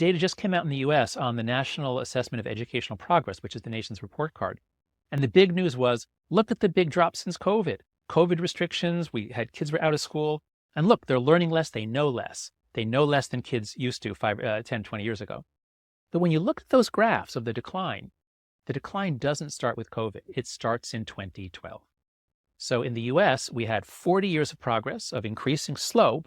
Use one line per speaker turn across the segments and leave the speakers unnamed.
data just came out in the US on the National Assessment of Educational Progress, which is the nation's report card. And the big news was, look at the big drop since COVID. COVID restrictions, we had kids were out of school. And look, they're learning less, they know less. They know less than kids used to 10, 20 years ago. But when you look at those graphs of the decline doesn't start with COVID. It starts in 2012. So in the US, we had 40 years of progress of increasing slow,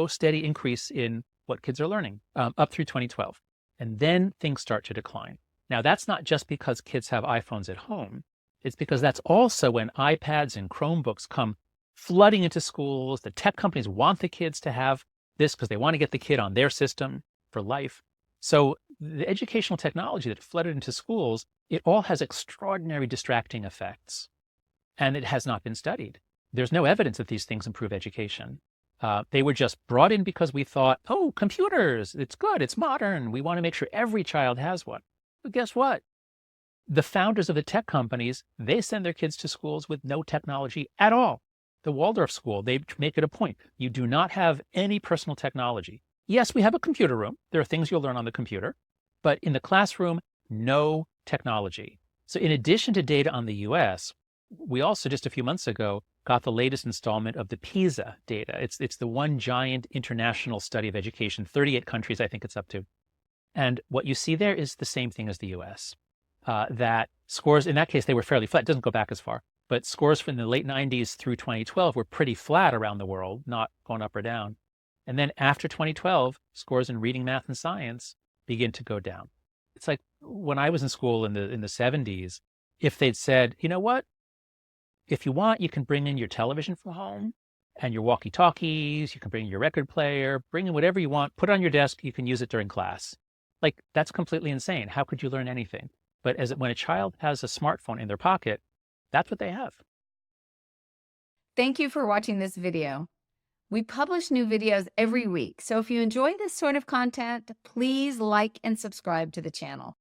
steady increase in what kids are learning up through 2012. And then things start to decline. Now, that's not just because kids have iPhones at home. It's because that's also when iPads and Chromebooks come flooding into schools. The tech companies want the kids to have this because they want to get the kid on their system for life. So the educational technology that flooded into schools, it all has extraordinary distracting effects. And it has not been studied. There's no evidence that these things improve education. They were just brought in because we thought, oh, computers, it's good, it's modern. We want to make sure every child has one. But guess what? The founders of the tech companies, they send their kids to schools with no technology at all. The Waldorf school, they make it a point. You do not have any personal technology. Yes, we have a computer room. There are things you'll learn on the computer. But in the classroom, no technology. So in addition to data on the US, we also just a few months ago got the latest installment of the PISA data. It's the one giant international study of education, 38 countries I think it's up to. And what you see there is the same thing as the US. That scores, in that case, they were fairly flat. It doesn't go back as far. But scores from the late 90s through 2012 were pretty flat around the world, not going up or down. And then after 2012, scores in reading, math, and science begin to go down. It's like when I was in school in the 70s, if they'd said, you know what? If you want, you can bring in your television from home and your walkie-talkies. You can bring your record player, bring in whatever you want, put it on your desk. You can use it during class. Like, that's completely insane. How could you learn anything? But when a child has a smartphone in their pocket, that's what they have.
Thank you for watching this video. We publish new videos every week, so if you enjoy this sort of content, please like and subscribe to the channel.